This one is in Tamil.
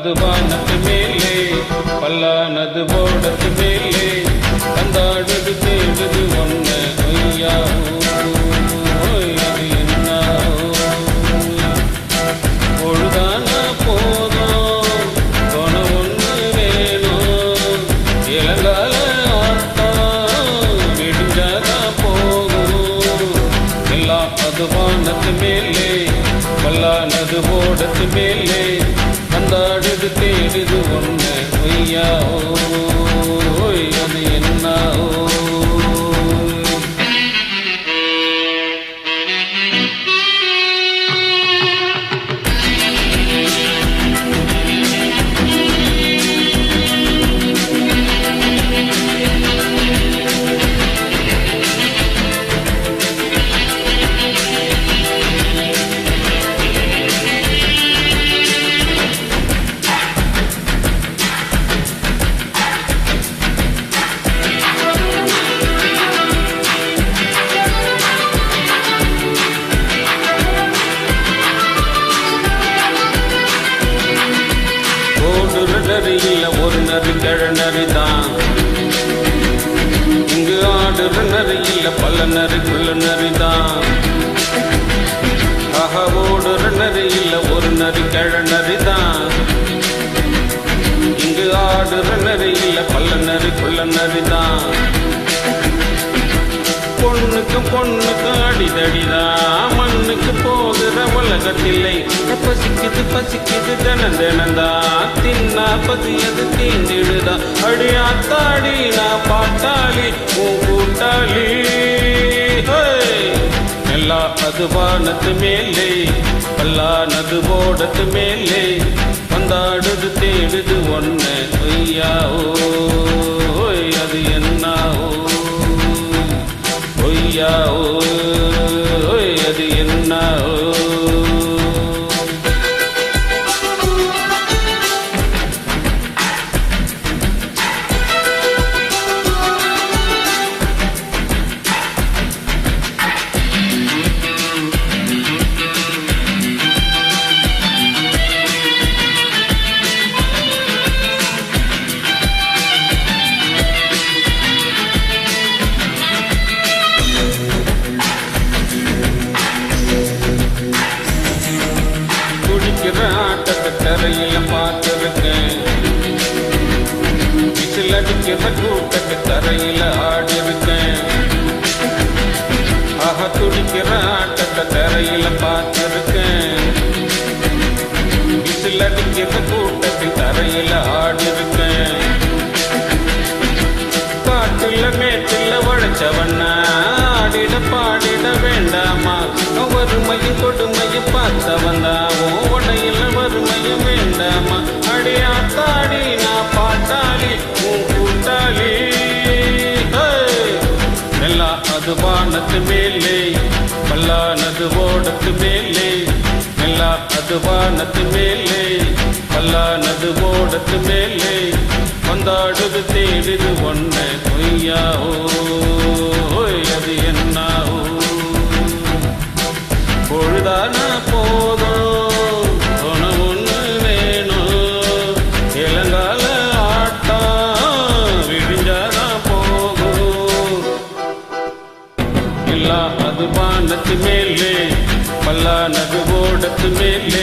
அது வானத்து மேலே பல்லானது போடத்து மேலே வந்தாடுது தேடுது ஒன்ன ஐயா அது என்ன பொழுதான போதும் தொண ஒன்று வேணும் இளங்கால ஆட்டம் விடிஞ்சாதான் போகும் எல்லாம் அது வானத்து மேலே பல்லானது போடத்து மேலே வந்தாடுது தேடுது ஒன்ன ஐயா அது என்ன இல்ல ஒரு நரி கிழநரிதான் இங்கு ஆடுற நரி இல்ல பல நரி குள்ள நரிதான் ஆஹா ஓடுற நரி இல்ல ஒரு நரி கிழநரிதான் இங்கு ஆடுற நரி இல்ல பல நரி குள்ள நரிதான் பொண்ணுக்கு அடிதடிதான் மண்ணுக்கு போகிற உலகத்தில்லை பசிக்குது தினந்தா தின்னா பசியது தீண்டிடுதா அடியாத்தாடி நான் பாட்டாளி உன் கூட்டாளி எல்லா அது வானத்து மேலே பல்லானது போடத்து மேலே வந்தாடுது தேடுது ஒன்ன ஐயா அது என்ன ஐயா அது என்ன ஆட்டத்தை தரையில பார்த்திருக்கேன் விசில் அடிக்கிற கூட்டத்தை தரையில ஆடிருக்கேன் ஆக துடிக்கிற ஆட்டத்தை தரையில பார்த்திருக்கேன் விசில் அடிக்கிற கூட்டத்தை தரையில ஆடிருக்கேன் காட்டுல மேட்டுல உழைச்சவண்ணா ஆடிட பாடிட வேண்டாமா வறுமையும் கொடுமையும் பார்த்தவந்தாவோ உடையில வறுமையும் வேண்டாமா அடியாத்தாடி நான் பாட்டாளி உன் கூட்டாளி எல்லா அது வானத்து மேலே பல்லானது ஓடத்து மேலே எல்லா அது வானத்து மேலே பல்லானது ஓடத்து மேலே வந்தாடுது தேடுது ஒன்ன பொய்யா அது என்ன பொழுதான போதும் தொண ஒன்று வேணும் இளங்கால ஆட்டம் விடிஞ்சாதான் போகும் எல்லா அது வானத்து மேலே பல்லானது ஓடத்து மேலே